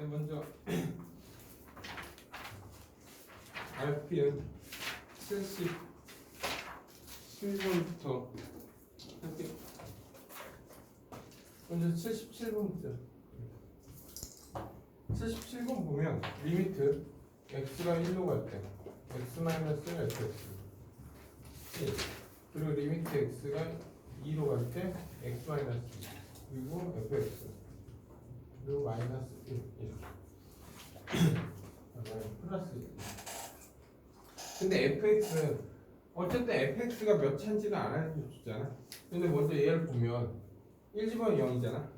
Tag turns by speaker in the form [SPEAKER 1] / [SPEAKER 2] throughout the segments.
[SPEAKER 1] 먼저 RPM 77번부터 할게요. 먼저 77번부터 77번 보면 리미트 x가 1로 갈 때 x 마이너스 fx 1 그리고 리미트 x가 2로 갈 때 x 마이너스 2 그리고 fx 그리고 마이너스 1 이렇게 플러스 1. 근데 fx는 어쨌든 fx가 몇 차인지는 안 알려주잖아. 근데 먼저 얘를 보면 1 집어넣으면 0이잖아.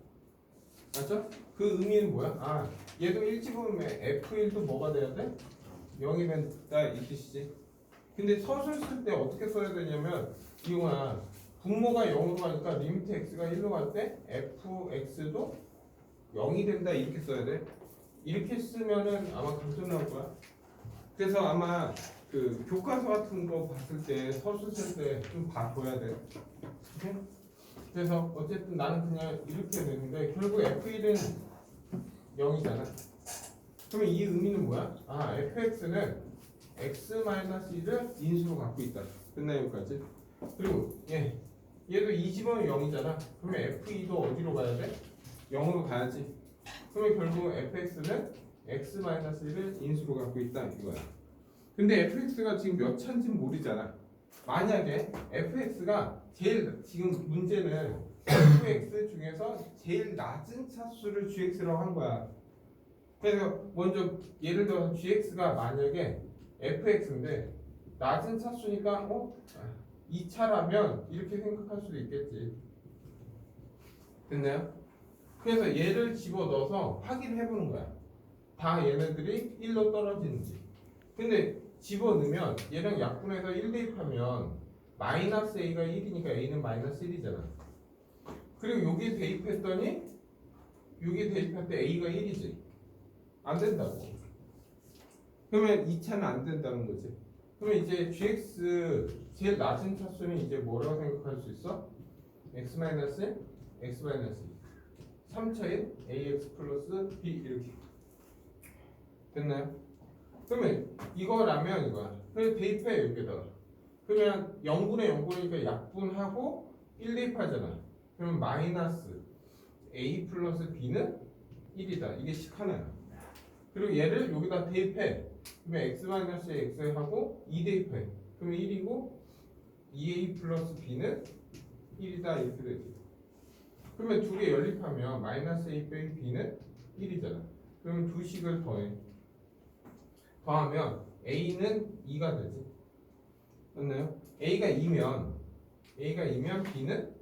[SPEAKER 1] 맞죠? 그 의미는 뭐야? 아, 얘도 1 집어넣으면 f1도 뭐가 돼야 돼? 0이 된다 이 뜻이지. 근데 서술 쓸 때 어떻게 써야 되냐면 이용아 분모가 0으로 가니까 리미트 x가 1로 갈 때 fx도 0이 된다 이렇게 써야 돼. 이렇게 쓰면은 아마 감점 나올 거야. 그래서 아마 그 교과서 같은 거 봤을 때 서술 쓸 때 좀 봐줘야 돼. 오케이? 그래서 어쨌든 나는 그냥 이렇게 되는데 결국 f1은 0이잖아. 그러면 이 의미는 뭐야? 아, fx는 x-1을 인수로 갖고 있다. 끝나요 여기까지? 그리고 얘도 2 집어넣으면 0이잖아. 그러면 f2도 어디로 가야 돼? 0으로 가야지. 그러면 결국 fx는 x-1을 인수로 갖고 있다 이거야. 근데 fx가 지금 몇 차인지 모르잖아. 만약에 fx가 지금 문제는 fx 중에서 제일 낮은 차수를 gx라고 한 거야. 그래서 먼저 예를 들어 gx가 만약에 fx인데 낮은 차수니까 2차라면 이렇게 생각할 수도 있겠지. 됐나요? 그래서 얘를 집어넣어서 확인해 보는 거야. 다 얘네들이 1로 떨어지는지. 근데 집어넣으면 얘랑 약분해서 1 대입하면 마이너스 a가 1이니까 a는 마이너스 1이잖아. 그리고 여기에 대입했더니 여기에 대입할 때 a가 1이지. 안 된다고. 그러면 2차는 안 된다는 거지. 그러면 이제 gx 제일 낮은 차수는 이제 뭐라고 생각할 수 있어? x-1, x-2 3차인 ax 플러스 b 이렇게 됐나요? 그러면 이거라면 이거야. 그래서 대입해 여기다가. 그러면 0분의 0분이니까 약분하고 1 대입하잖아. 그러면 마이너스 a 플러스 b는 1이다. 이게 식 하나야. 그리고 얘를 여기다 대입해. 그러면 x-x 하고 2 대입해. 그러면 1이고 2a 플러스 b는 1이다 이렇게 되지. 그러면 두 개 연립하면 마이너스 a 빼기 b는 1이잖아. 그러면 두 식을 더해. 더하면 a는 2가 되지. 맞나요? a가 2면 b는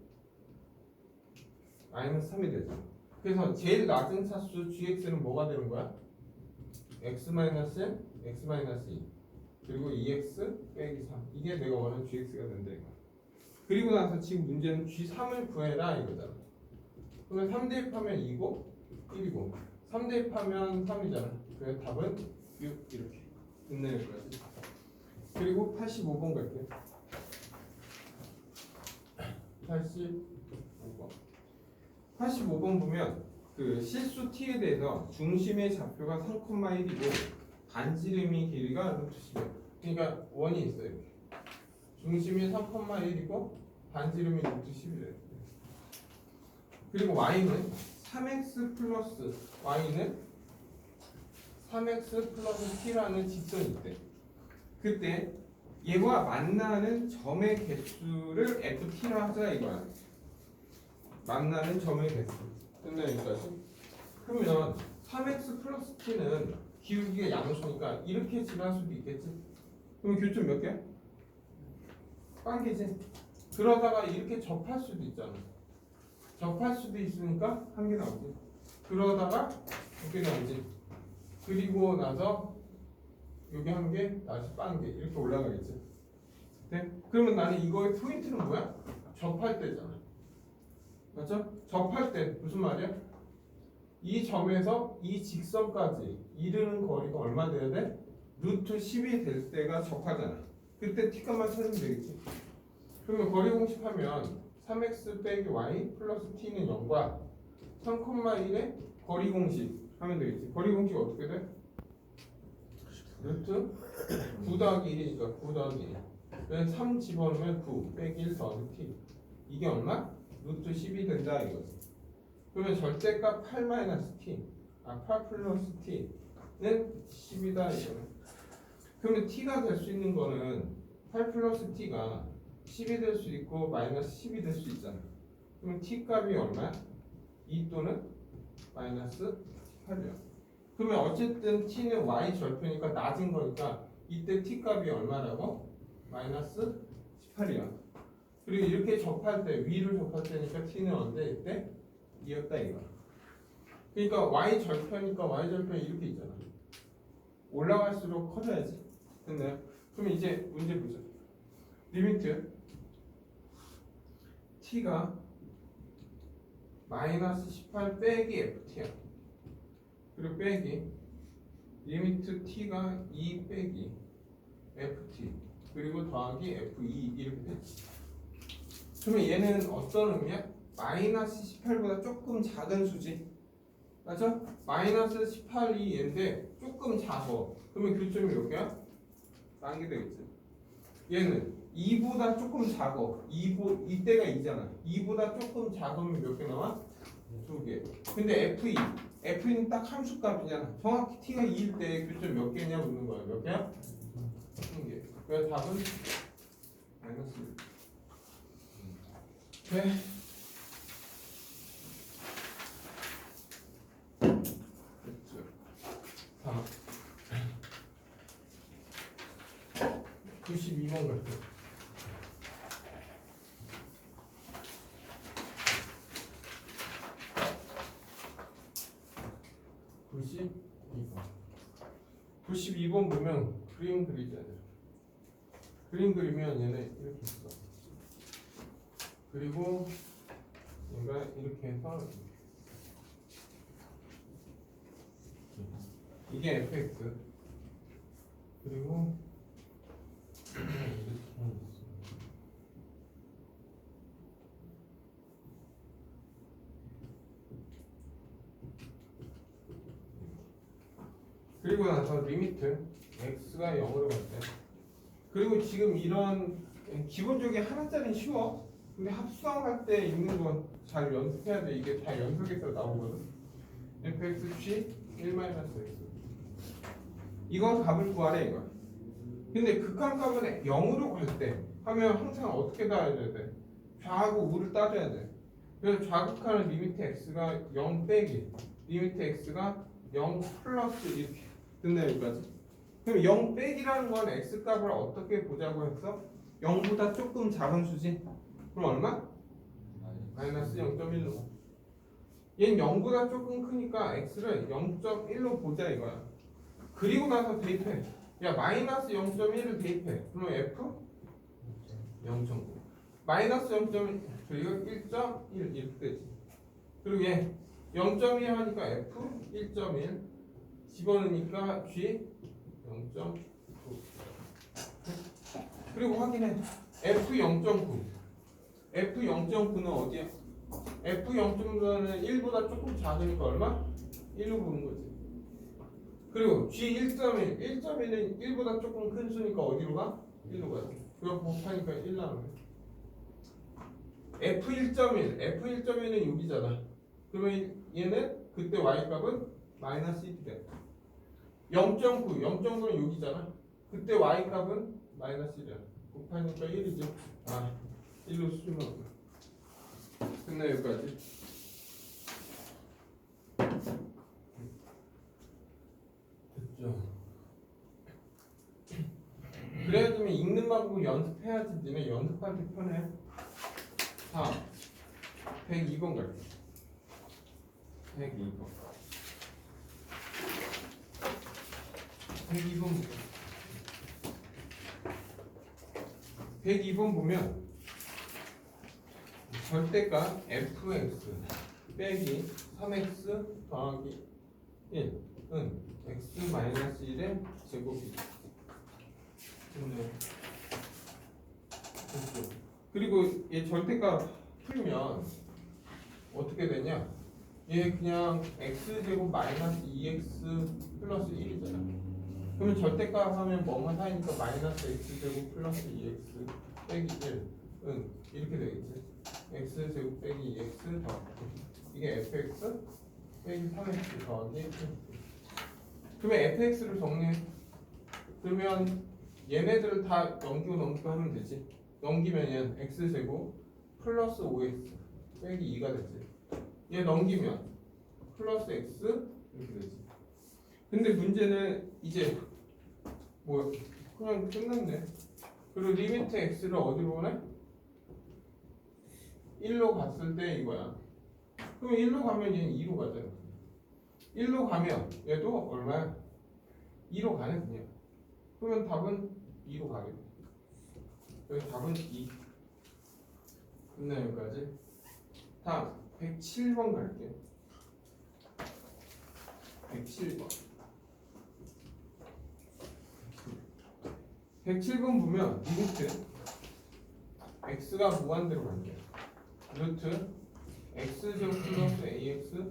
[SPEAKER 1] 마이너스 3이 되죠. 그래서 제일 낮은 차수 gx는 뭐가 되는 거야? x-1, x-2 그리고 2x 빼기 3 이게 내가 원하는 gx가 된다 이거. 그리고 나서 지금 문제는 g3을 구해라 이거잖아. 그러면 3 대입하면 2고 1이고 3 대입하면 3이잖아. 그래서 답은 6 이렇게 됐네 여기까지. 그리고 85번 갈게요. 85번 보면 그 실수 t에 대해서 중심의 좌표가 3,1이고 반지름이 길이가 루트 10이야. 그러니까 원이 있어요. 이렇게. 중심이 3,1이고 반지름이 루트 10이래. 그리고 y는 3x 플러스 y는 3x 플러스 t라는 직선이 있대. 그때 얘와 만나는 점의 개수를 ft라 하자 이거야. 만나는 점의 개수. 끝나요 여기까지? 그러면 3x 플러스 t는 기울기가 양수니까 이렇게 지날 수도 있겠지? 그럼 교점 몇 개야? 한 개지? 그러다가 이렇게 접할 수도 있잖아. 접할 수도 있으니까 한 개 나오지. 그러다가 두 개 나오지. 그리고 나서 여기 한 개, 다시 한 개 이렇게 올라가겠지. 네? 그러면 나는 이거의 포인트는 뭐야? 접할 때잖아. 맞죠? 접할 때 무슨 말이야? 이 점에서 이 직선까지 이르는 거리가 얼마 돼야 돼? 루트 10이 될 때가 접하잖아. 그때 t값만 찾으면 되겠지. 그러면 거리 공식하면 3x 빼기 y 플러스 t는 0과 3,1의 거리 공식 하면 되겠지. 거리 공식 어떻게 돼? 루트 9 더하기 1이니까 9 더하기 1. 그래서 3 집어넣으면 9 빼기 1 더하기 t. 이게 얼마? 루트 10이 된다 이거지. 그러면 절대값 8 마이너스 t. 8 플러스 t는 10이다 이거는. 그러면 t가 될 수 있는 거는 8 플러스 t가 10이 될 수 있고 마이너스 10이 될 수 있잖아. 그럼 t 값이 얼마야? 2 또는 마이너스 8이야. 그러면 어쨌든 t는 y 절표니까 낮은 거니까 이때 t 값이 얼마라고? 마이너스 18이야. 그리고 이렇게 접할 때 위를 접할 때니까 t는 언제 이때? 2였다 이거. 그러니까 y 절표니까 y 절표 이렇게 있잖아. 올라갈수록 커져야지. 됐나요? 그럼 이제 문제 보자. 리미트 t가 마이너스 18 빼기 ft야. 그리고 빼기 리미트 t가 2 빼기 ft 그리고 더하기 f2 이렇게 되지. 그러면 얘는 어떤 의미야? 마이너스 18보다 조금 작은 수지. 맞아? 마이너스 18이 얘인데 조금 작아. 그러면 교점이 몇 개야? 딴 게 되겠지. 얘는 2보다 조금 작아. 이때가 2잖아. 2보다 조금 작으면 몇 개 나와? 2개. 근데 F는 딱 함수값이잖아. 정확히 T가 2일 때 교점 몇 개냐 묻는 거야. 몇 개야? 1개. 그래서 답은 마이너스 1. 네. 됐죠. 다음 92번 갈게요. (92번) 92번 보면 그림 그리잖아요. 그림 그리면 얘는 이렇게 있어. 그리고 얘가 이렇게 해서 이게 fx 그리고 그리고 나서 리미트 x가 0으로 갈 때 그리고 지금 이런 기본적인 하나짜리는 쉬워. 근데 합수항할 때 있는 건 잘 연습해야 돼. 이게 다 연속해서 나오거든. fx 1-x 이건 값을 구하래 이거. 근데 극한값은 0으로 갈 때 하면 항상 어떻게 따져야 돼? 좌하고 우를 따져야 돼. 그래서 좌극하는 리미트 x가 0 빼기 리미트 x가 0 플러스 이렇게 됐네 여기까지. 그럼 0 빼기라는 건 x값을 어떻게 보자고 했어? 0보다 조금 작은 수지. 그럼 얼마? 마이너스 0.1로. 얘는 0보다 조금 크니까 x를 0.1로 보자 이거야. 그리고 나서 대입해. 야 마이너스 0.1을 대입해. 그럼 f 0.9 마이너스 0.1 그리고 1.1 이렇게 되지. 그리고 얘 0.1 하니까 f 1.1 집어넣으니까 g 0.9 그리고 확인해. f 0.9 f 0.9는 어디야? f 0.9는 1보다 조금 작으니까 얼마? 1로 보는 거지. 그리고 g 1.1 1.1은 1보다 조금 큰 수니까 어디로 가? 1로 가요. 그거 곱하니까 1 나오네. f 1.1은 여기잖아. 그러면 얘는 그때 y값은 마이너스 1이 돼. 0.9는 여기잖아. 그때 y값은 마이너스 1이야. 곱하니까 1이지. 1로 수준하고. 끝나 여기까지. 됐죠. 그래야 되면 읽는 방법을 연습해야지. 니네 연습할 때 편해. 102번 갈게. 102번. 102번 보면 절대값 fx 빼기 3x 더하기 1은 x 마이너스 1의 제곱이죠. 그리고 얘 절대값 풀면 어떻게 되냐? 얘 그냥 x제곱 마이너스 2x 플러스 1이잖아. 그러면 절대값 하면 뭐만 사이니까 마이너스 x제곱 플러스 2x 빼기 1. 응, 이렇게 되겠지. x제곱 빼기 2x 더하기 이게 fx 빼기 3x 더하기 1. 그러면 fx를 정리해. 그러면 얘네들을 다 넘기고 하면 되지. 넘기면 얘는 x제곱 플러스 5x 빼기 2가 되지. 얘 넘기면 플러스 x 이렇게 되지. 근데 문제는 이제 뭐 그냥 끝났네. 그리고 리미트 x를 어디로 보내? 1로 갔을 때 이거야. 그럼 1로 가면 얘는 2로 가잖아. 1로 가면 얘도 얼마야? 2로 가네 그냥. 그러면 답은 2로 가겠네. 여기 답은 2. 끝나 여기까지. 다음 107번 갈게요. 107번. 107번 보면 리미트 x가 무한대로 갈게요. 루트 x제곱 플러스 ax가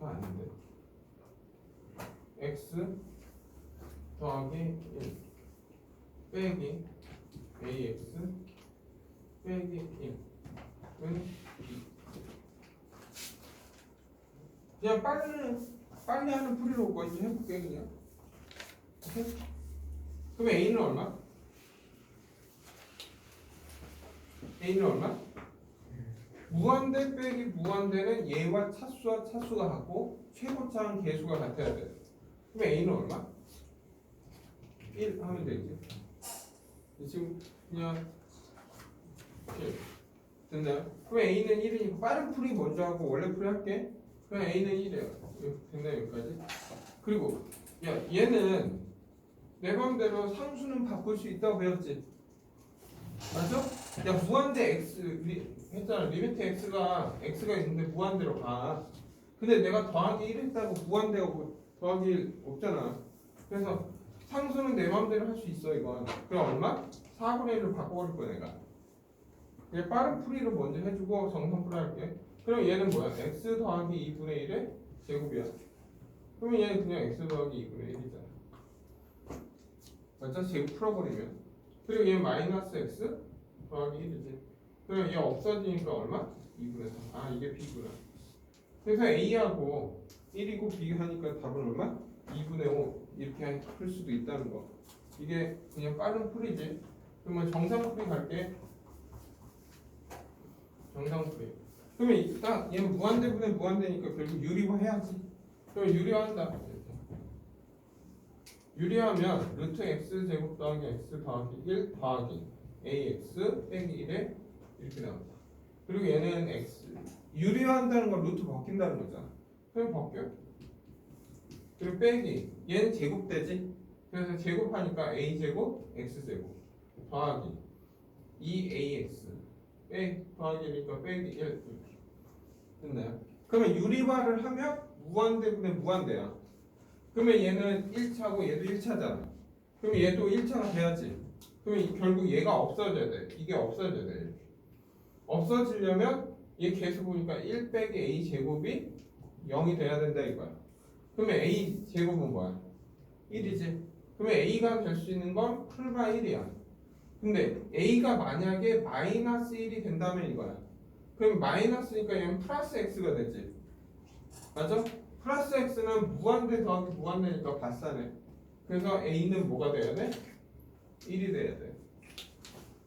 [SPEAKER 1] 아닌데 x 더하기 1 빼기 ax 빼기 1은 2. 그냥 빨리 하는 풀이로 먼저 해볼게 그냥. 오케이? 그럼 a는 얼마? a는 얼마? 무한대 빼기 무한대는 얘와 차수가 같고 최고차는 개수가 같아야 돼. 그럼 a는 얼마? 1 하면 되지. 지금 그냥 1 됐나요? 그럼 a는 1이니까 빠른 풀이 먼저 하고 원래 풀이 할게. 그럼 a는 1이에요. 됐나요? 여기까지? 그리고 야 얘는 내 맘대로 상수는 바꿀 수 있다고 배웠지? 맞죠? 야 무한대 x 했잖아. 리미트 x가 있는데 무한대로 가. 근데 내가 더하기 1 했다고 무한대가 뭐 더하기 1 없잖아. 그래서 상수는 내 맘대로 할 수 있어 이건. 그럼 얼마? 4분의 1로 바꿔버릴 거야 내가. 그냥 빠른 풀이로 먼저 해주고 정상풀이 할게. 그럼 얘는 뭐야? x 더하기 2분의 1의 제곱이야. 그러면 얘는 그냥 x 더하기 2분의 1이잖아. 맞죠? 제곱 풀어버리면. 그리고 얘 마이너스 x 더하기 1이지. 그럼 얘 없어지니까 얼마? 2분의 3. 아 이게 b구나. 그래서 a하고 1이고 b 하니까 답은 얼마? 2분의 5 이렇게 풀 수도 있다는 거. 이게 그냥 빠른 풀이지. 그러면 정상풀이 갈게. 정상풀이. 그러면 일단 얘는 무한대분의 무한대니까 결국 유리화해야지. 그럼 유리화한다. 유리하면 루트 x 제곱 더하기 x 더하기 1 더하기 ax 빼기 1에 이렇게 나온다. 그리고 얘는 x 유리화한다는 건 루트 벗긴다는 거잖아. 그럼 벗겨. 그리고 빼기 얘는 제곱되지. 그래서 제곱하니까 a 제곱 x 제곱 더하기 2ax 빼 더하기니까 빼기 1 됐나요? 그러면 유리화를 하면 무한대분의 무한대야. 그러면 얘는 1차고 얘도 1차잖아. 그러면 얘도 1차가 돼야지. 그러면 결국 얘가 없어져야 돼. 이게 없어져야 돼. 이렇게. 없어지려면 얘 계수 보니까 1 빼기 a 제곱이 0이 돼야 된다 이거야. 그러면 a 제곱은 뭐야? 1이지. 그러면 a가 될 수 있는 건 풀바 1이야. 근데 a가 만약에 마이너스 1이 된다면 이거야. 그럼 마이너스니까 얘는 플러스 x가 되지. 맞아? 플러스 x는 무한대 더하기 무한대니까 발산해. 그래서 a는 뭐가 돼야 돼? 1이 돼야 돼.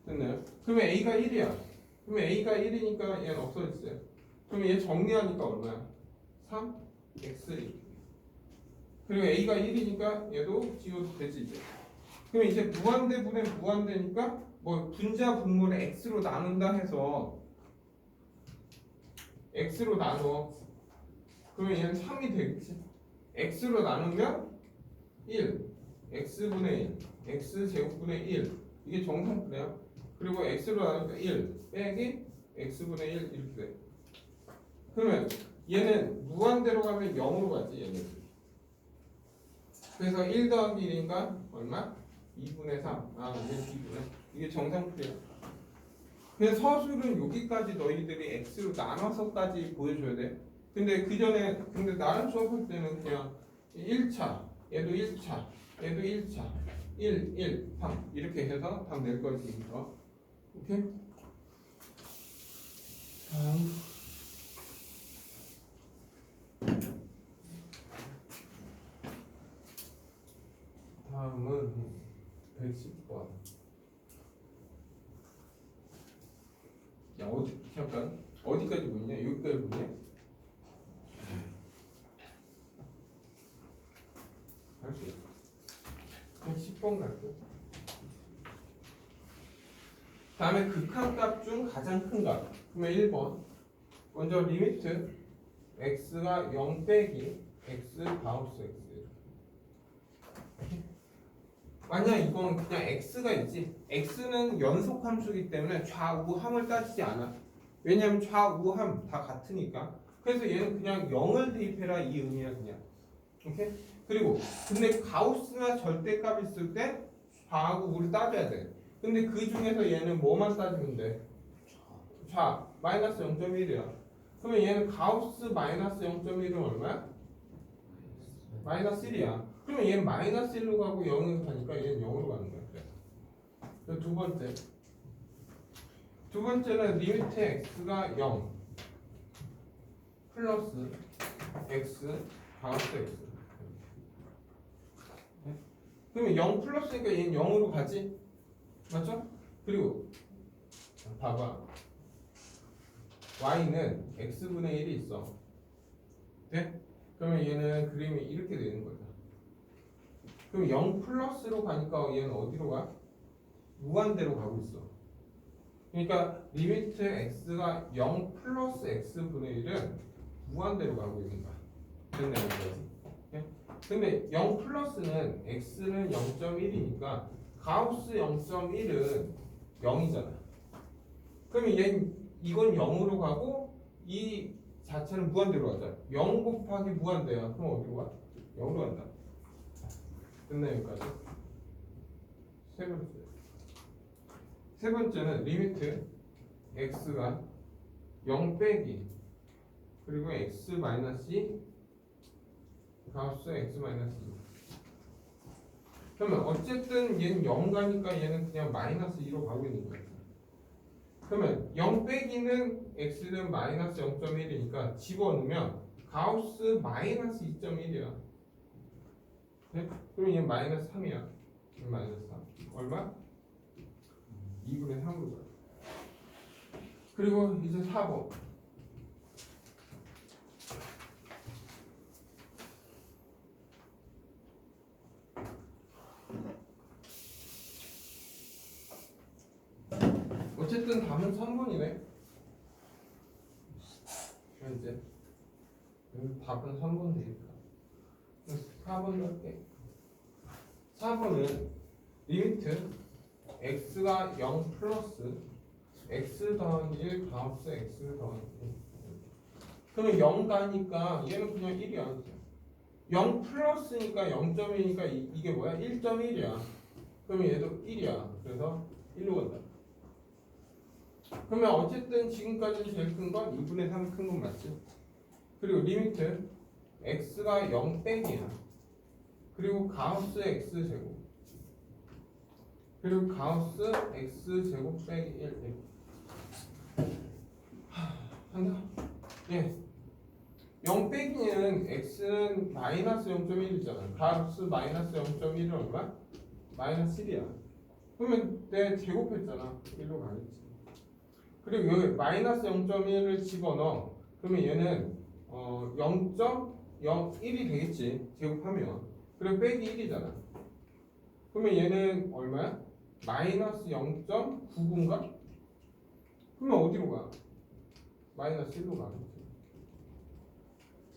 [SPEAKER 1] 됐나요? 그러면 a가 1이야. 그러면 a가 1이니까 얘는 없어지지. 그러면 얘 정리하니까 얼마야? 3? x 그리고 a가 1이니까 얘도 지워도 되지 이제. 그럼 이제 무한대분의 무한대니까 뭐 분자 분모를 x로 나눈다 해서 x로 나눠. 그러면 얘는 3이 되겠지. x로 나누면 1 x분의 1 x제곱분의 1 이게 정상풀이야. 그리고 x로 나누니까 1 빼기 x분의 1 이렇게 돼. 그러면 얘는 무한대로 가면 0으로 가지 얘는. 그래서 1 더하기 1이니까 얼마? 2분의 3. 아 이게 b분의 이게 정상풀이야. 그래서 서술은 여기까지 너희들이 x로 나눠서까지 보여줘야 돼. 근데 나름 수업할 때는 그냥 1차, 얘도 1차, 얘도 1차, 1, 3 이렇게 해서 답 낼 거지 이거. 오케이? 다음은 110번. 야 잠깐 어디까지 보냐? 여기까지 보냐? 갈게. 110번 갈게. 다음에 극한값 중 가장 큰 값. 그러면 1번. 먼저 리미트 x가 0 빼기 x 바우스 x. 만약 이건 그냥 x가 있지. x는 연속 함수이기 때문에 좌우함을 따지지 않아. 왜냐면 좌우함 다 같으니까. 그래서 얘는 그냥 0을 대입해라 이 의미야 그냥. 오케이? 그리고 근데 가우스나 절대값 있을 때 좌우를 따져야 돼. 근데 그 중에서 얘는 뭐만 따지면 돼? 마이너스 0.1이야. 그러면 얘는 가우스 마이너스 0.1은 얼마야? 마이너스 1이야. 그러면 얘는 마이너스 1로 가고 0으로 가니까 얘는 0으로 가는 거야. 그래서 두 번째는 리미트 x가 0 플러스 x 가우스 x. 그러면 0 플러스니까 얘는 0으로 가지? 맞죠? 그리고 봐봐. y는 x분의 1이 있어. 네? 그러면 얘는 그림이 이렇게 되는 거죠. 그럼 0 플러스로 가니까 얘는 어디로 가? 무한대로 가고 있어. 그러니까 리미트 x가 0 플러스 x분의 1은 무한대로 가고 있는 거야. 됐나요? 네? 근데 0 플러스는 x는 0.1이니까 가우스 0.1은 0이잖아. 그러면 얘는 이건 0으로 가고 이 자체는 무한대로 가자. 0 곱하기 무한대야. 그럼 어디로 가? 0으로 간다. 됐나요? 여기까지? 세 번째는 리미트 x가 0 빼기 그리고 x 마이너스 2 가우스 x 마이너스 2. 그러면 어쨌든 얘는 0 가니까 얘는 그냥 마이너스 2로 가고 있는 거야. 그러면 0 빼기는 x는 마이너스 0.1이니까 집어넣으면 가우스 마이너스 2.1이야. 네? 그럼 얘는 마이너스 3이야. 마이너스 3. 얼마? 2분의 3으로 가요. 그리고 이제 4번. 어쨌든 답은 3번이네. 이제 답은 3번 되니까 4번도 할게. 4번은 리미트 x가 0 플러스 x 더하기 1 가우스 x 더하기 1. 그러면 0 가니까 얘는 그냥 1이야. 0 플러스니까 0.1이니까 이게 뭐야? 1.1이야. 그러면 얘도 1이야. 그래서 1로 간다. 그러면 어쨌든 지금까지 제일 큰 건 2분의 3 큰 건 맞지? 그리고 리미트 x가 0 빼기야. 그리고 가우스 x 제곱. 그리고 가우스 x 제곱 빼기 1. 한다? 예. 0 빼기는 x는 마이너스 0.1이잖아. 가우스 마이너스 0.1은 얼마? 마이너스 1이야. 그러면 내가 제곱했잖아. 1로 가겠지. 그리고 여기 마이너스 0.1을 집어넣어. 그러면 얘는 0.01이 되겠지. 제곱하면. 그리고 빼기 1이잖아. 그러면 얘는 얼마야? 마이너스 0.99인가? 그러면 어디로 가? 마이너스 1로 가겠지.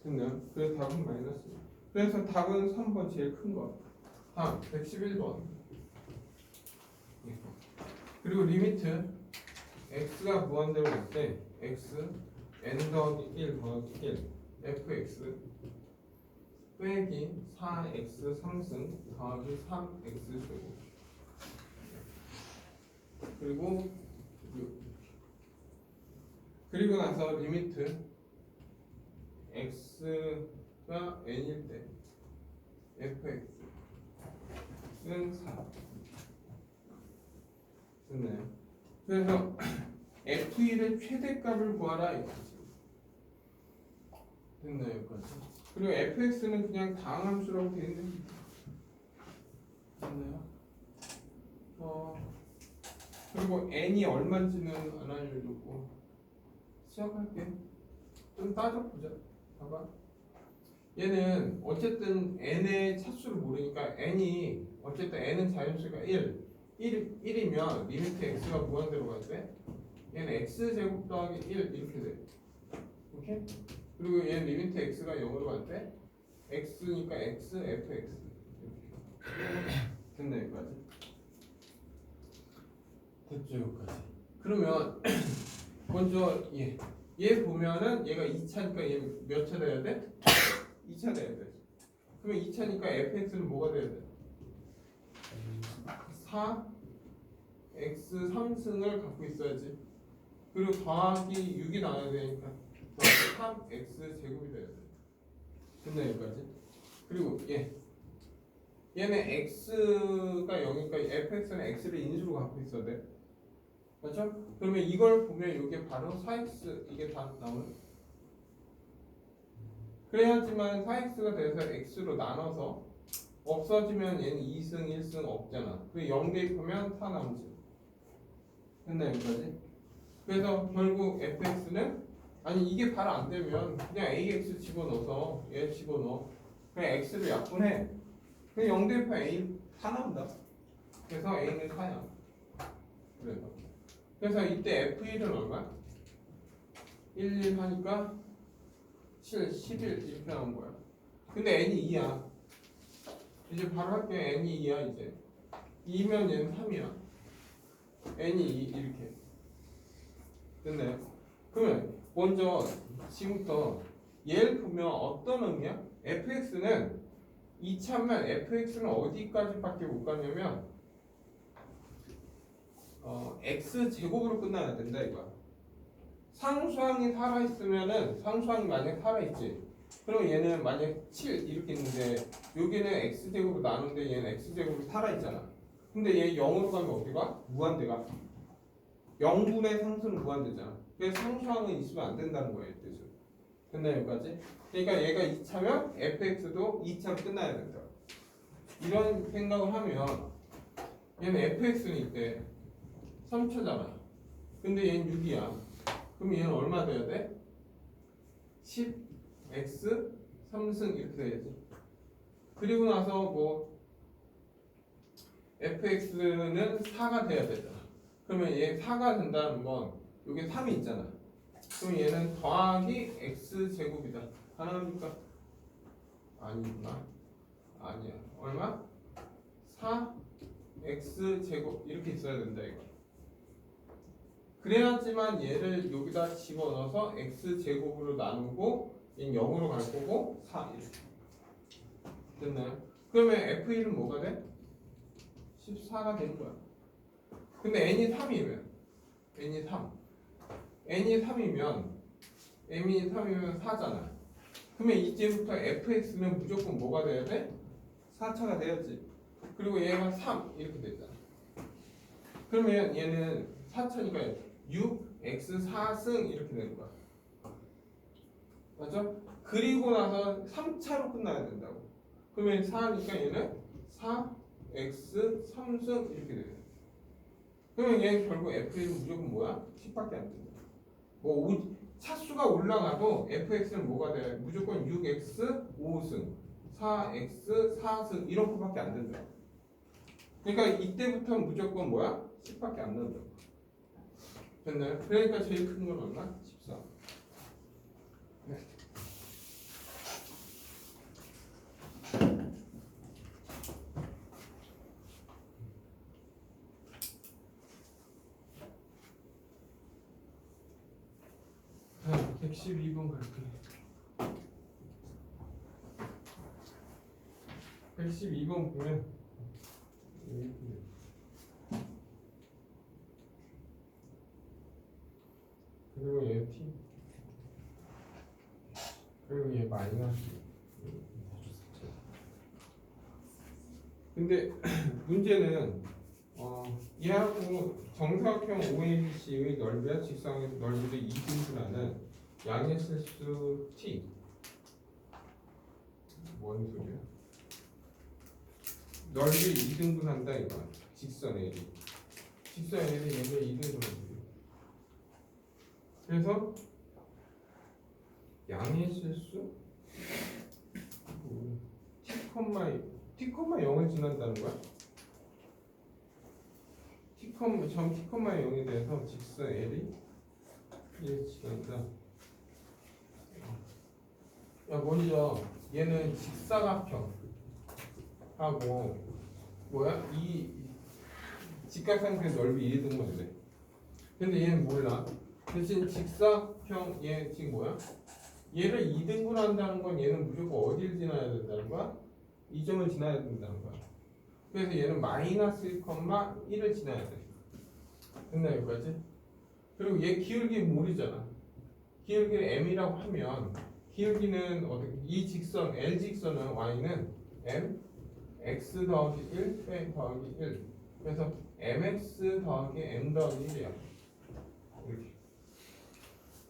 [SPEAKER 1] 됐나요? 그래서 답은 마이너스 1. 그래서 답은 3번 제일 큰 거. 다음 111번. 그리고 리미트 x가 무한대로 갈 때 x n 더하기 1 더하기 1 fx 빼기 4x 3승 더하기 3x 제곱. 그리고 나서 리미트 x가 n일 때 fx는 4 됐나요? 그래서 f1의 최대값을 구하라 이거지. 됐나요? 여기까지. 그리고 fx는 그냥 다항함수라고 되어 있는 됐나요? 그리고 n이 얼마인지는 안 알려주고 시작할게. 좀 따져보자. 봐봐. 얘는 어쨌든 n의 차수를 모르니까 n이 어쨌든 n은 자연수가 1이면 리미트 x가 무한대로 갈 때 얘는 x제곱 더하기 1 이렇게 돼. 오케이? 그리고 얘는 리미트 x가 0으로 갈 때 x니까 x, fx 이렇게. 됐네 여기까지. 됐죠 여기까지. 그러면 먼저 얘 보면은 얘가 2차니까 얘 몇 차 돼야 돼? 2차 돼야 돼. 그러면 2차니까 fx는 뭐가 돼야 돼? 4 x 3승을 갖고 있어야지. 그리고 더하기 6이 나와야 되니까 더하기 3x 제곱이 돼야 돼. 됐네 여기까지. 그리고 얘는 x가 0이니까 fx는 x를 인수로 갖고 있어야 돼. 맞죠? 그러면 이걸 보면 이게 바로 4x 이게 다 나오는. 그래야지만 4x가 돼서 x로 나눠서 없어지면 얘는 2승 1승 없잖아. 그 0 대입하면 4 남지. 됐나 여기까지? 그래서 결국 fx는 아니 이게 바로 안 되면 그냥 ax 집어넣어서 얘 집어넣어. 그냥 x를 약분해. 그냥 0 대입하면 a 4 나온다. 그래서 a는 4야. 그래서 이때 f1은 얼마? 1 하니까 7, 11 이렇게 나온 거야. 근데 n이 2야. 이제 바로 할게. n이 2야 이제. 2면 얘는 3이야. n이 2 이렇게. 됐나요? 그러면 먼저 지금부터 얘를 보면 어떤 의미야? fx는 2차면 fx는 어디까지밖에 못 가냐면 x 제곱으로 끝나야 된다 이거야. 상수항이 살아있으면은 상수항이 만약 살아있지. 그럼 얘는 만약 7 이렇게 있는데 여기는 x 제곱으로 나누는데 얘는 x 제곱이 살아있잖아. 근데 얘 0으로 가면 어디가? 무한대가. 0분의 상수는 무한대잖아. 그래서 상수항은 있으면 안 된다는 거예요. 뜻은. 됐나요 여기까지? 그러니까 얘가 2차면 fx도 2차로 끝나야 된다. 이런 생각을 하면 얘는 fx는 이때 3차잖아. 근데 얘는 6이야. 그럼 얘는 얼마 돼야 돼? 10x 3승 이렇게 돼야지. 그리고 나서 뭐 fx는 4가 돼야 되잖아. 그러면 얘 4가 된다는 건 여기 3이 있잖아. 그럼 얘는 더하기 x 제곱이다. 가능합니까? 아니구나. 아니야. 얼마? 4x 제곱 이렇게 있어야 된다 이거. 그래야지만 얘를 여기다 집어넣어서 x 제곱으로 나누고 얘는 0으로 갈 거고 4 이렇게. 됐나요? 그러면 f1은 뭐가 돼? 14가 되는 거야. 근데 n이 3이면 n이 3 n이 3이면 m이 3이면 4잖아. 그러면 이제부터 fx는 무조건 뭐가 돼야 돼? 4차가 돼야지. 그리고 얘가 3 이렇게 되잖아. 그러면 얘는 4차니까 6x 4승 이렇게 되는 거야. 맞죠? 그리고 나서 3차로 끝나야 된다고. 그러면 4니까 얘는 4x 3승 이렇게 돼요. 그러면 얘는 결국 f1은 무조건 뭐야? 10밖에 안 된다. 뭐 차수가 올라가도 fx는 뭐가 돼? 무조건 6x 5승 4x 4승 이런 거밖에 안 된다. 그러니까 이때부터 무조건 뭐야? 10밖에 안 된다. 됐나요? 그러니까 제일 큰 건 얼마? 14. 네. 자, 112번 갈게요. 112번 보면 그리고 얘 t 그리고 근데 문제는 얘하고 정사각형 OABC의 넓이와 직사각형 넓이를 이등분하는 양의 실수 T. 뭔 소리야? 넓이를 이등분한다 이거. 직선 L이. 직선 L이 얘를 이등분한다. 그래서 양의 실수 T, 0을 지난다는 거야? 점 T, 0에 대해서 직선 L이 1을 지난다. 야, 먼저 얘는 직사각형 하고 뭐야? 이 직각삼각형 넓이 2등분이래. 근데 얘는 몰라. 대신 직사형 얘 지금 뭐야? 얘를 2등분 한다는 건 얘는 무조건 어디를 지나야 된다는 거야? 이 점을 지나야 된다는 거야. 그래서 얘는 마이너스 1,1을 지나야 돼. 됐나 여기까지? 그리고 얘 기울기 모르잖아. 기울기를 m이라고 하면 기울기는 어떻게? 이 직선 L 직선은 y는 m x 더하기 1 더하기 1. 그래서 mx 더하기 m 더하기 1이야. 이렇게.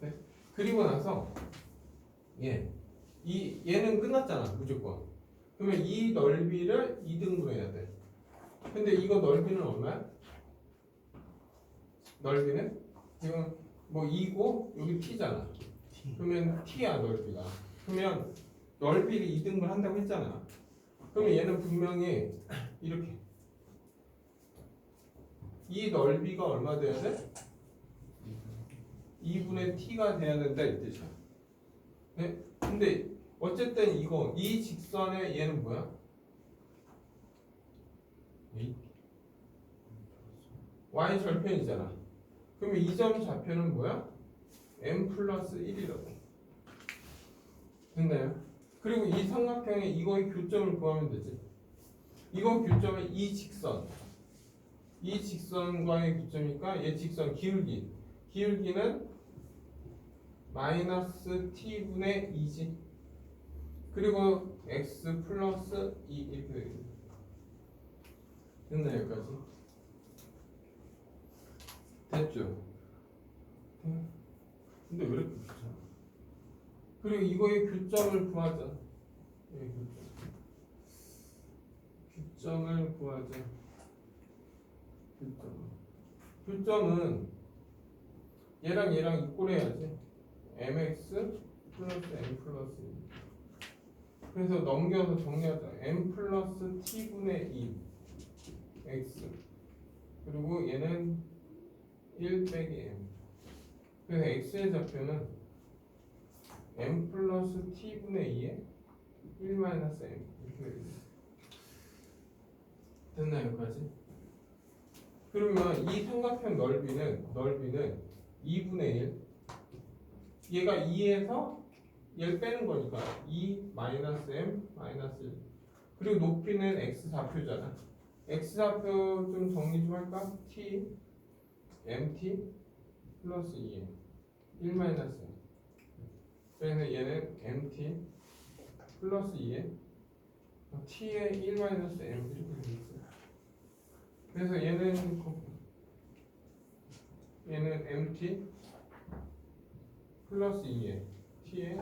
[SPEAKER 1] 네? 그리고 나서 얘는 끝났잖아 무조건. 그러면 이 넓이를 2등분 해야 돼. 근데 이거 넓이는 얼마야? 넓이는 지금 뭐 2고 여기 t잖아. 그러면 t야 넓이가. 그러면 넓이를 2등분 한다고 했잖아. 그러면 얘는 분명히 이렇게 이 넓이가 얼마 돼야 돼? 2분의 t가 돼야 된다 이 뜻이야. 네? 근데 어쨌든 이 직선의 얘는 뭐야? y 절편이잖아. 그러면 이 점 좌표는 뭐야? m 플러스 1이라고. 됐나요? 그리고 이 삼각형의 이거의 교점을 구하면 되지. 이거 교점은 이 직선과의 교점이니까 얘 직선 기울기는 마이너스 t분의 2지. 그리고 x 플러스 2 이렇게 되겠네. 됐나요 여기까지? 됐죠? 근데 왜 이렇게 귀찮아? 그리고 이거의 교점을 구하자. 교점을 구하자. 교점은 얘랑 이꼴해야지. mx 플러스 m 플러스 2. 그래서 넘겨서 정리하자. m 플러스 t분의 2 x. 그리고 얘는 1 빼기 m. 그래서 x의 좌표는 m 플러스 t분의 2에 1 마이너스 m 이렇게 되겠네. 됐나요 여기까지? 그러면 이 삼각형 넓이는 2분의 1. 얘가 2에서 얘를 빼는 거니까 2 마이너스 m 마이너스 1. 그리고 높이는 x 좌표잖아. x 좌표 좀 정리 좀 할까? t mt 플러스 2m 1 마이너스 m. 그래서 얘는 mt 플러스 2m t에 1 마이너스 m 이렇게 되겠어요. 그래서 얘는 mt 플러스 2에 t에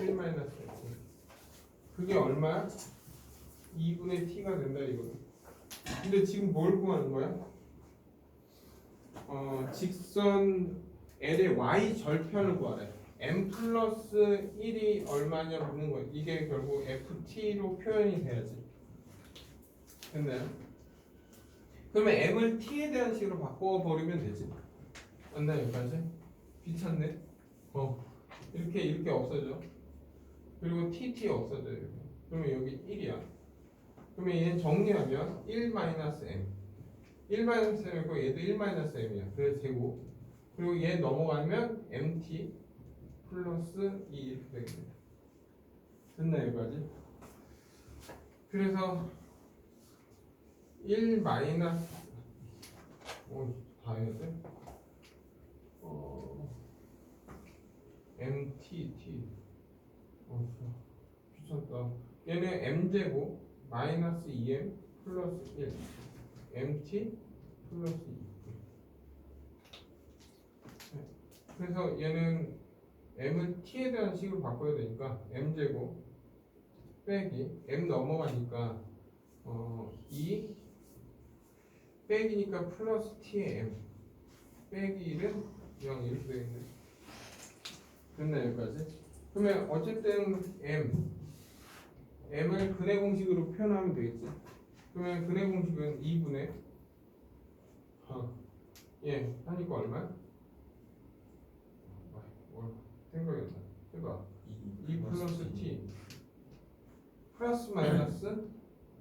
[SPEAKER 1] 1 마이너스 m. 그게 얼마야? 2분의 t가 된다 이거는. 근데 지금 뭘 구하는 거야? 직선 L의 y 절편을 구하래. m 플러스 1이 얼마냐 묻는 거야. 이게 결국 ft로 표현이 돼야지. 됐나요? 그러면 m을 t에 대한 식으로 바꿔버리면 되지. 맞나요 여기까지? 귀찮네. 이렇게 없어져. 그리고 tt 없어져 이렇게. 그러면 여기 1이야. 그러면 얘는 정리하면 1 마이너스 m. 1 마이너스 m이고 얘도 1 마이너스 m이야. 그래서 제곱. 그리고 얘 넘어가면 mt 플러스 2 이렇게 되겠네요. 됐나요 여기까지? 그래서 1 마이너스 다 해야 돼? mt 귀찮다. 얘는 m제곱 마이너스 2m 플러스 1 mt 플러스 2. 그래서 얘는 m은 t에 대한 식으로 바꿔야 되니까 m제곱 빼기 m 넘어가니까 2 빼기니까 플러스 t의 m 빼기 1은 0 이렇게 되겠네. 됐나 여기까지? 그러면 어쨌든 m을 근의 공식으로 표현하면 되겠지. 그러면 근의 공식은 2분의 하니까 얼마? 생각이 안 나. 해봐. 2 플러스 t 플러스 마이너스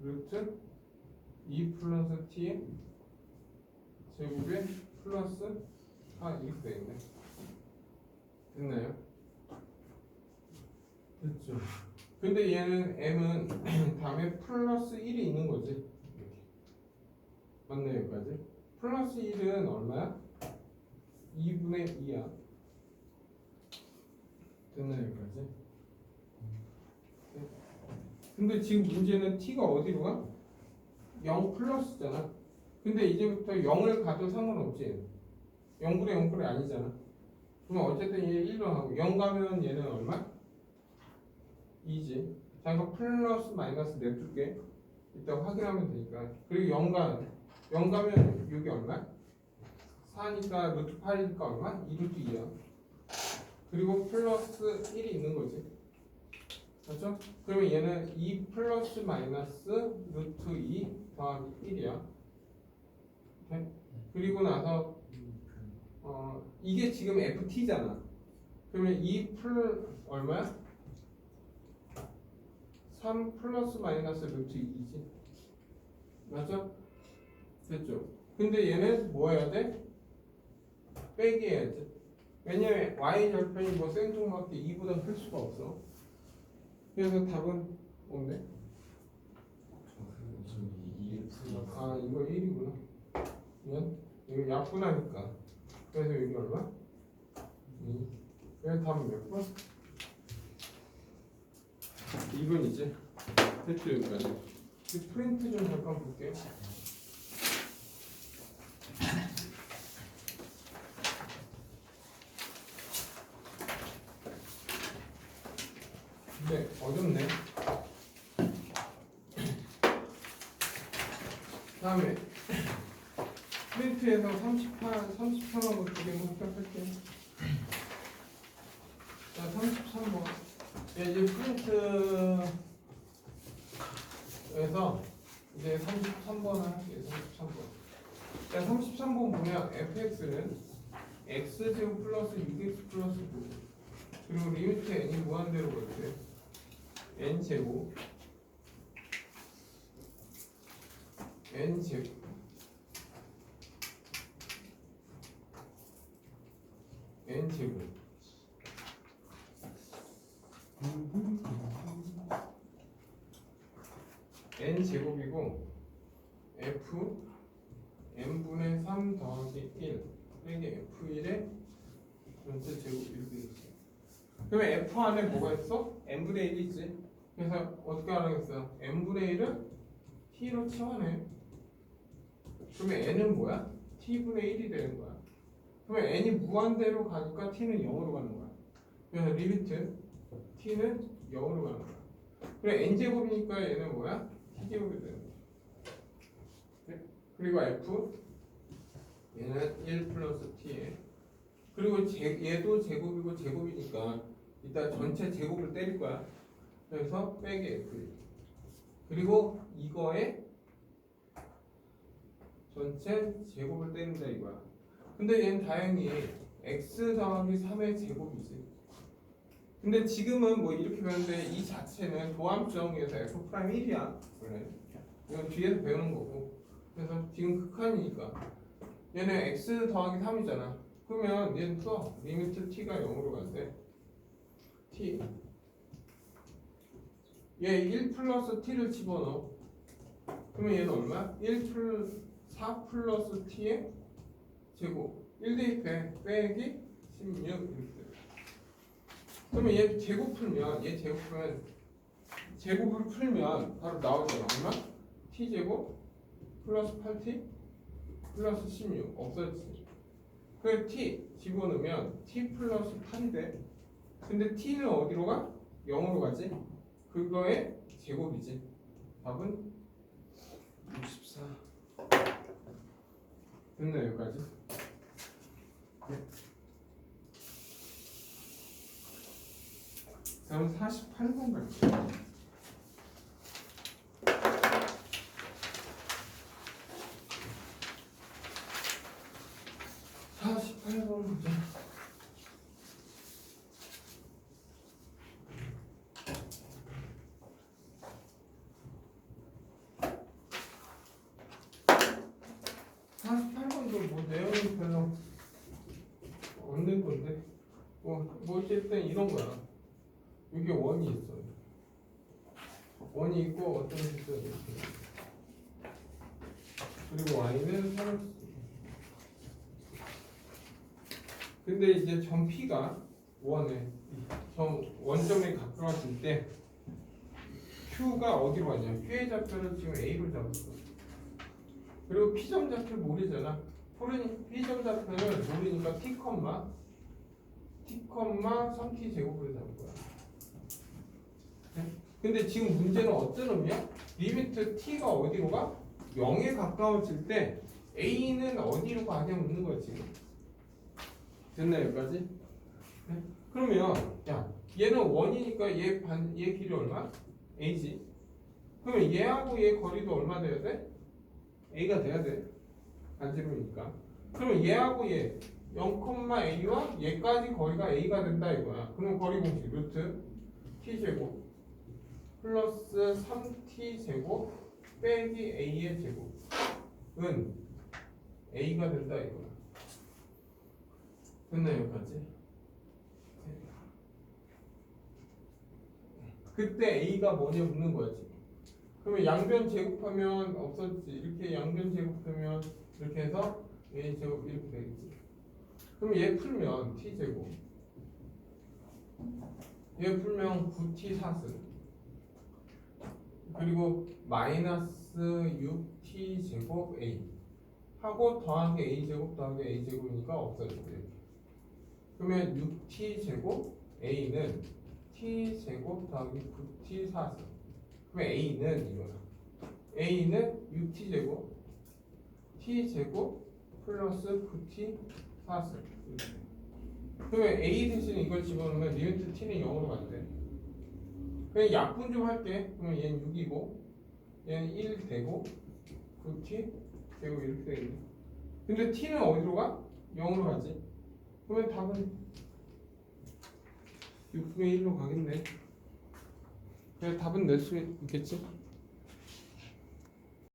[SPEAKER 1] 루트 2 플러스 t의 제곱에 플러스 4 이렇게 되겠네. 됐나요? 됐죠. 근데 얘는 m은 다음에 플러스 1이 있는 거지. 이렇게. 맞나요 여기까지? 플러스 1은 얼마야? 2분의 2야. 됐나요 여기까지? 근데 지금 문제는 t가 어디로 가? 0 플러스잖아. 근데 이제부터 0을 가도 상관없지. 0분의 0분의 아니잖아. 그러면 어쨌든 얘 1로 하고 0 가면 얘는 얼마? 2지. 자 이거 플러스 마이너스 냅둘게. 이따 확인하면 되니까. 그리고 0 가면 여기 얼마? 4니까 루트 8이니까 얼마? 2루트 2야. 그리고 플러스 1이 있는 거지. 그렇죠? 그러면 얘는 2 플러스 마이너스 루트 2 더하기 1이야. 오케이? 그리고 나서 이게 지금 ft잖아. 그러면 2 얼마야? 3 플러스 마이너스 루트 2지. 맞죠? 됐죠? 근데 얘는 뭐 해야 돼? 빼기 해야지. 왜냐면 y 절편이 뭐 생뚱맞게 2보다 클 수가 없어. 그래서 답은 없네. 아 이거 1이구나. 이거 약분하니까. 그래서 여기 얼마? 2. 그래서 답은 몇 번? 2번이지. 됐죠 여기까지. 프린트 좀 잠깐 볼게요. 네, 어렵네. 다음에 프린트에서 33하고 두 개 합격할게요. 자, 33번. 이제 프린트에서 이제 33번을 할게요. 33번. 자, 33번 보면 fx는 x제곱 플러스 6x 플러스 9 그리고 리미트 n이 무한대로 갈 때 n제곱 n제곱이고 f n분의 3 더하기 1 빼기 f1의 전체 제곱 이렇게 있어요. 그러면 f 안에 뭐가 있어? n분의 1이 있지. 그래서 어떻게 하라겠어? n분의 1은 t로 치환해. 그러면 n은 뭐야? t분의 1이 되는 거야. 그러면 n이 무한대로 가니까 t는 0으로 가는 거야. 그래서 리미트 t는 0으로 가는 거야. 그래 n제곱이니까 얘는 뭐야? t제곱이 되는 거야. 네? 그리고 f 얘는 1 플러스 t에 그리고 얘도 제곱이고 제곱이니까 이따 전체 제곱을 때릴 거야. 그래서 빼기 f 그리고 이거에 전체 제곱을 때린다 이거야. 근데 얘는 다행히 x 더하기 3의 제곱이지. 근데 지금은 뭐 이렇게 배웠는데 이 자체는 도함정에서 f'1이야 원래. 이건 뒤에서 배우는 거고. 그래서 지금 극한이니까 얘는 x 더하기 3이잖아. 그러면 얘는 써. 리미트 t가 0으로 간대. t 얘 1 플러스 t를 집어넣어. 그러면 얘는 얼마? 4 플러스 t의 제곱 1 대입해 빼기 16 이렇게 돼. 그러면 얘 제곱 풀면 제곱을 풀면 바로 나오잖아. 얼마? t제곱 플러스 8t 플러스 16 없어지지. 그 t 집어넣으면 t 플러스 8이 돼. 근데 t는 어디로 가? 0으로 가지. 그거의 제곱이지. 답은 64. 됐나 여기까지? 네. 다음 48번 갈게요. 48번 문제. 뭐 내용이 별로 없는 건데 뭐 어쨌든 이런 거야. 여기 원이 있어. 원이 있고 어떤 게 있어 이렇게. 그리고 y는 3. 근데 이제 점 P가 원에 원점에 가까웠을 때 Q가 어디로 가냐? Q의 좌표는 지금 A로 잡았어. 그리고 P점 좌표를 모르잖아. P점 좌표는 모르니까 T, T, 3T 제곱으로 잡은 거야. 근데 지금 문제는 어떤 의미야? 리미트 T가 어디로 가? 0에 가까워질 때 A는 어디로 가냐 묻는 거야 지금. 됐나 여기까지? 네? 그러면 야 얘는 원이니까 얘 길이 얼마? A지. 그러면 얘하고 얘 거리도 얼마 돼야 돼? A가 돼야 돼. 안지름이니까. 그러면 얘하고 얘 0,A와 얘까지 거리가 A가 된다 이거야. 그럼 거리 공식 루트 T제곱 플러스 3T제곱 빼기 A의 제곱은 A가 된다 이거야. 됐나 여기까지? 그때 A가 뭐냐 묻는 거야 지금. 그러면 양변 제곱하면 없어지지. 이렇게 양변 제곱하면 이렇게 해서 A 제곱 이렇게 되겠지. 그럼 얘 풀면 T 제곱. 얘 풀면 9T 4승. 그리고 마이너스 6T 제곱 A 하고 더하기 A 제곱 더하기 A 제곱이니까 없어지고. 그러면 6T 제곱 A는 T 제곱 더하기 9T 4승. 그러면 A는 이거야. A는 6T 제곱 T 제곱 플러스 9T 4승. 그러면 A 대신 이걸 집어넣으면 리미트 T는 0으로 간대. 그냥 약분 좀 할게. 그러면 얘는 6이고 얘는 1 되고 9T 되고 이렇게 되겠네. 근데 T는 어디로 가? 0으로 가지. 그러면 답은 6분의 1로 가겠네. 그래 답은 낼 수 있겠지?